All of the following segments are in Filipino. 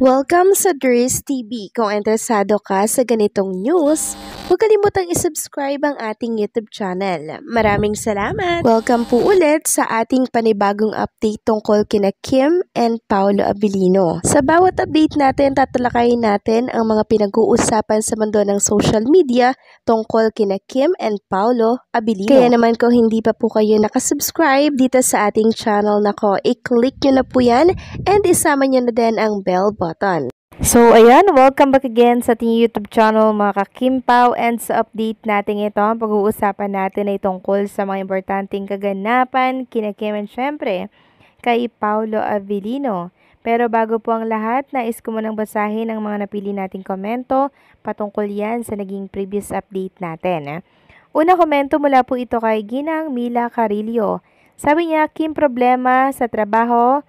Welcome sa Dries TV. Kung interesado ka sa ganitong news, huwag kalimutang isubscribe ang ating YouTube channel. Maraming salamat! Welcome po ulit sa ating panibagong update tungkol kina Kim and Paolo Abilino. Sa bawat update natin, tatalakayin natin ang mga pinag-uusapan sa mundo ng social media tungkol kina Kim and Paolo Abilino. Kaya naman kung hindi pa po kayo nakasubscribe dito sa ating channel nako, i-click nyo na po yan and isama nyo na din ang bell button. So, ayan, welcome back again sa ating YouTube channel mga ka-Kimpaw, and sa update natin ito, ang pag-uusapan natin ay tungkol sa mga importanteng kaganapan kina Kim and syempre kay Paolo Abilino. Pero bago po ang lahat, nais ko munang basahin ang mga napili nating komento patungkol yan sa naging previous update natin. Una komento mula po ito kay Ginang Mila Carillo. Sabi niya, Kim, problema sa trabaho.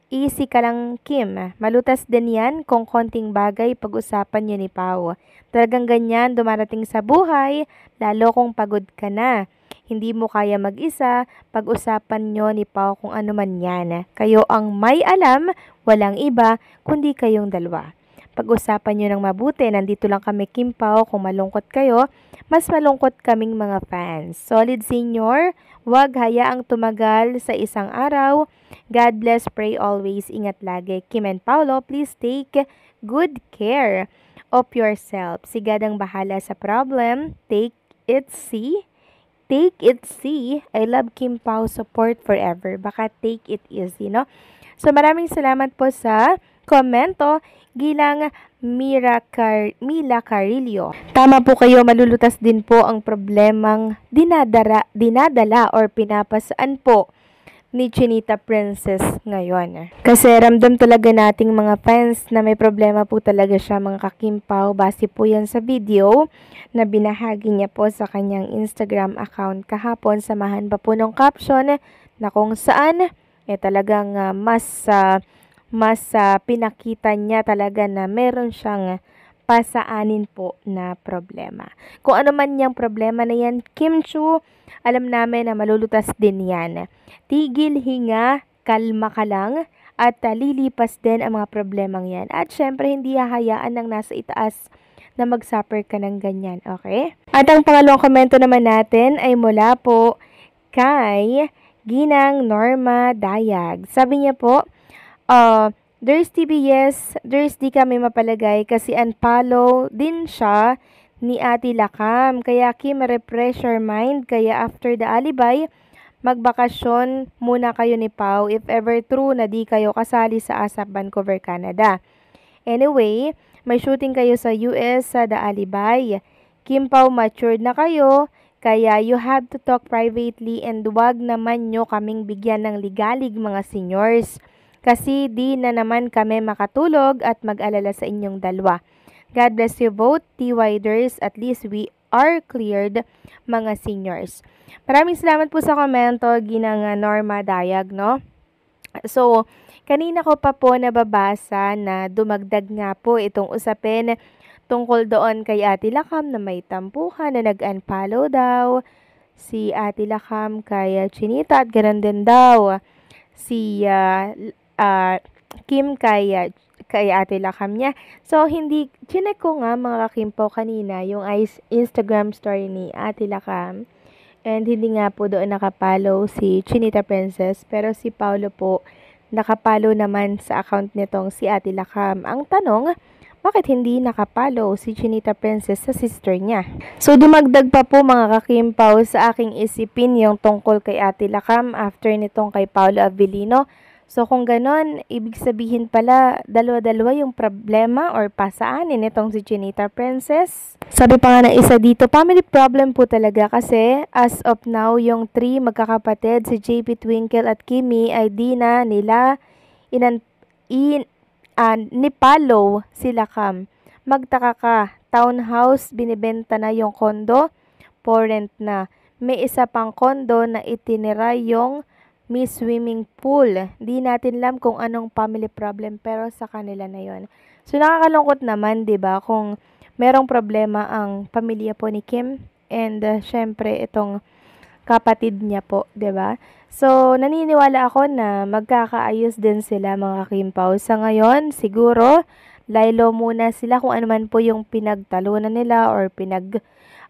Easy ka lang, Kim. Malutas din yan kung konting bagay pag-usapan nyo ni Pao. Talagang ganyan dumarating sa buhay, lalo kung pagod ka na. Hindi mo kaya mag-isa, pag-usapan nyo ni Pao kung ano man yan. Kayo ang may alam, walang iba, kundi kayong dalawa. Pag-usapan nyo ng mabuti, nandito lang kami, Kim Pao, kung malungkot kayo, mas malungkot kaming mga fans. Solid senior, wag hayaang tumagal sa isang araw. God bless, pray always, ingat lagi. Kim and Paolo, please take good care of yourself. Sigadang bahala sa problem. Take it see. I love Kim Pao, support forever. Baka take it easy, no? So maraming salamat po sa komento, Gilang Mila Carillo. Tama po kayo, malulutas din po ang problemang dinadala or pinapasaan po ni Chinita Princess ngayon. Kasi ramdam talaga nating mga fans na may problema po talaga siya mga ka-Kimpaw. Base po yan sa video na binahagi niya po sa kanyang Instagram account kahapon. Samahan pa po ng caption na kung saan talagang mas pinakita niya talaga na meron siyang pasaanin po na problema. Kung ano man yung problema na yan, Kim Chu, alam namin na malulutas din yan. Tigil, hinga, kalma ka lang, at lilipas din ang mga problemang yan. At syempre, hindi hahayaan ng nasa itaas na mag-suffer ka ng ganyan, okay? At ang pangalawang komento naman natin ay mula po kay Ginang Norma Dayag. Sabi niya po, Dries TV, yes, Dries di kami mapalagay kasi unfollow din siya ni Ate Lakam. Kaya Kim, refresh your mind. Kaya after the alibay, magbakasyon muna kayo ni Pao if ever true na di kayo kasali sa ASAP Vancouver, Canada. Anyway, may shooting kayo sa US sa The Alibay. Kim Pao, matured na kayo. Kaya you have to talk privately and wag naman nyo kaming bigyan ng ligalig mga seniors. Kasi di na naman kami makatulog at mag-alala sa inyong dalawa. God bless you both, TY Dries. At least we are cleared, mga seniors. Maraming salamat po sa komento, Ginang Norma Dayag, no? So, kanina ko pa po nababasa na dumagdag nga po itong usapin tungkol doon kay Ate Lakam na may tampuhan na nag-unfollow daw si Ate Lakam kay Chinita at ganoon din daw si Kim kay Ate Lakam niya. So, hindi, chinek ko nga mga kakimpo kanina yung Instagram story ni Ate Lakam. And hindi nga po doon nakapollow si Chinita Princess. Pero si Paolo po, nakapollow naman sa account nitong si Ate Lakam. Ang tanong, bakit hindi nakapollow si Chinita Princess sa sister niya? So, dumagdag pa po mga kakimpaw sa aking isipin yung tungkol kay Ate Lakam after nitong kay Paolo Abilino. So, kung ganon, ibig sabihin pala, dalawa-dalawa yung problema or pasaanin itong si Chinita Princess. Sabi pa nga na isa dito, family problem po talaga kasi as of now, yung 3 magkakapatid, si JP, Twinkle at Kimi, ay di na nila nipollow sila Kam. Magtaka ka, townhouse, binibenta na yung kondo, for rent na. May isa pang kondo na itinira yung Miss Swimming Pool. Di natin alam kung anong family problem pero sa kanila na yon. So nakakalungkot naman, 'di ba, kung merong problema ang pamilya po ni Kim and syempre itong kapatid niya po, 'di ba? So, naniniwala ako na magkakaayos din sila mga Kimpaw. Sa ngayon, siguro, laylo muna sila kung ano man po yung pinagtalunan nila or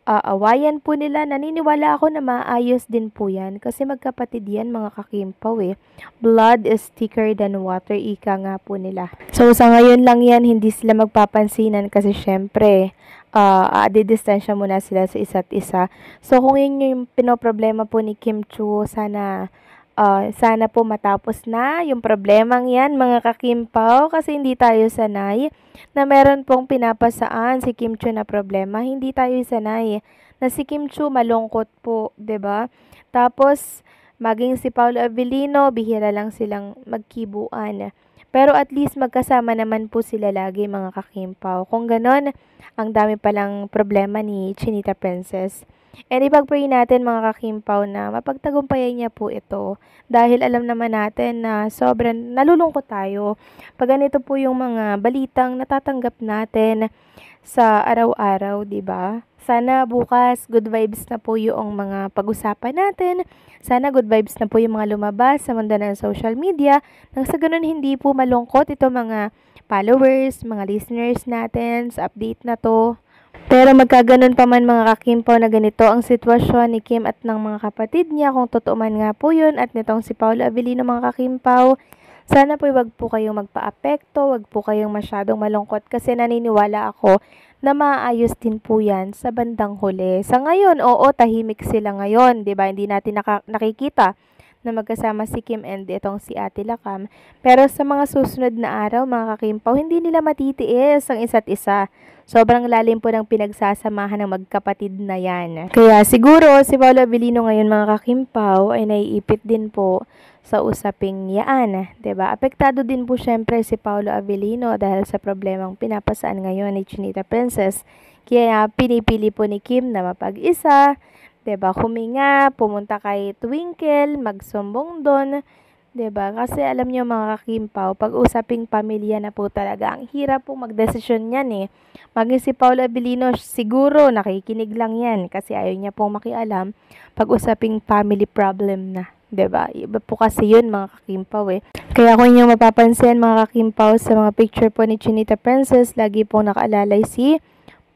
awayan po nila. Naniniwala ako na maayos din po yan kasi magkapatid yan mga Kakimpaw eh. Blood is thicker than water, ika nga po nila. So, sa ngayon lang yan, hindi sila magpapansinan kasi syempre, didistansya muna sila sa isa't isa. So, kung yun yung pinoproblema po ni Kim Chu, sana po matapos na yung problemang yan, mga Kakimpaw, kasi hindi tayo sanay na meron pong pinapasaan si Kim Chu na problema. Hindi tayo sanay na si Kim Chu malungkot po, 'di ba? Tapos, maging si Paolo Avellino, bihira lang silang magkibuan. Pero at least magkasama naman po sila lagi mga Kakimpaw. Kung ganon, ang dami palang problema ni Chinita Princess. And ipag-pray natin mga Kakimpaw na mapagtagumpayan niya po ito. Dahil alam naman natin na sobrang nalulungkot tayo pag ganito po yung mga balitang natatanggap natin sa araw-araw, 'di ba? Sana bukas good vibes na po yung mga pag-usapan natin. Sana good vibes na po yung mga lumabas sa mundo ng social media. Nang sa ganun hindi po malungkot ito mga followers, mga listeners natin sa update na to. Pero magkaganon pa man mga Kakimpaw na ganito ang sitwasyon ni Kim at ng mga kapatid niya, kung totoo man nga po yun, at nitong si Paolo Avellino mga Kakimpaw, sana po wag po kayong magpa-apekto, wag po kayong masyadong malungkot kasi naniniwala ako na maayos din po yan sa bandang huli. Sa ngayon, oo, tahimik sila ngayon, 'di ba? Hindi natin nakikita na magkasama si Kim and itong si Ate Lakam. Pero sa mga susunod na araw, mga Kakimpaw, hindi nila matitiis ang isa't isa. Sobrang lalim po ng pinagsasamahan ng magkapatid na yan. Kaya siguro si Paolo Avellino ngayon mga Kakimpaw ay naiipit din po sa usaping yaan. 'Di ba? Apektado din po syempre si Paolo Avellino dahil sa problemang pinapasaan ngayon ni Chinita Princess. Kaya pinipili po ni Kim na mapag-isa, 'di ba? Huminga, pumunta kay Twinkle, magsumbong doon. 'Di ba? Kasi alam niyo mga Kakimpaw, pag usaping pamilya na po talaga, ang hirap po magdesisyon niyan eh. Maging si Paolo Avellino, siguro nakikinig lang yan kasi ayaw niya pong makialam pag usaping family problem na. 'Di ba? Iba po kasi yun mga Kakimpaw eh. Kaya kung inyo mapapansin mga Kakimpaw sa mga picture po ni Chinita Princess, lagi pong nakaalalay si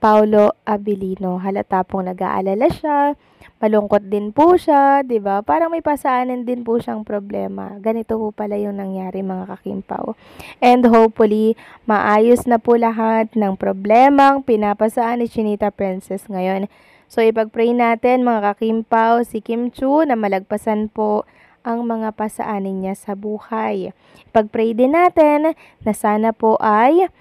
Paolo Avellino. Halata pong nag-aalala siya. Malungkot din po siya, 'di ba? Parang may pasaanan din po siyang problema. Ganito po pala yung nangyari mga Kakimpaw. And hopefully, maayos na po lahat ng problemang pinapasaan ni Chinita Princess ngayon. So ipag-pray natin mga Kakimpaw si Kim Chu na malagpasan po ang mga pasaanin niya sa buhay. Ipag-pray din natin na sana po ay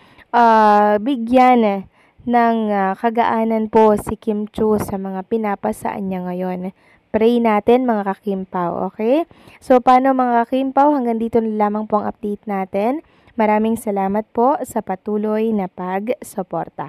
bigyan ng kagaanan po si Kim Chu sa mga pinapasaan niya ngayon. Pray natin mga Kakimpaw, okay? So paano mga Kakimpaw, hanggang dito na lamang po ang update natin. Maraming salamat po sa patuloy na pag-suporta.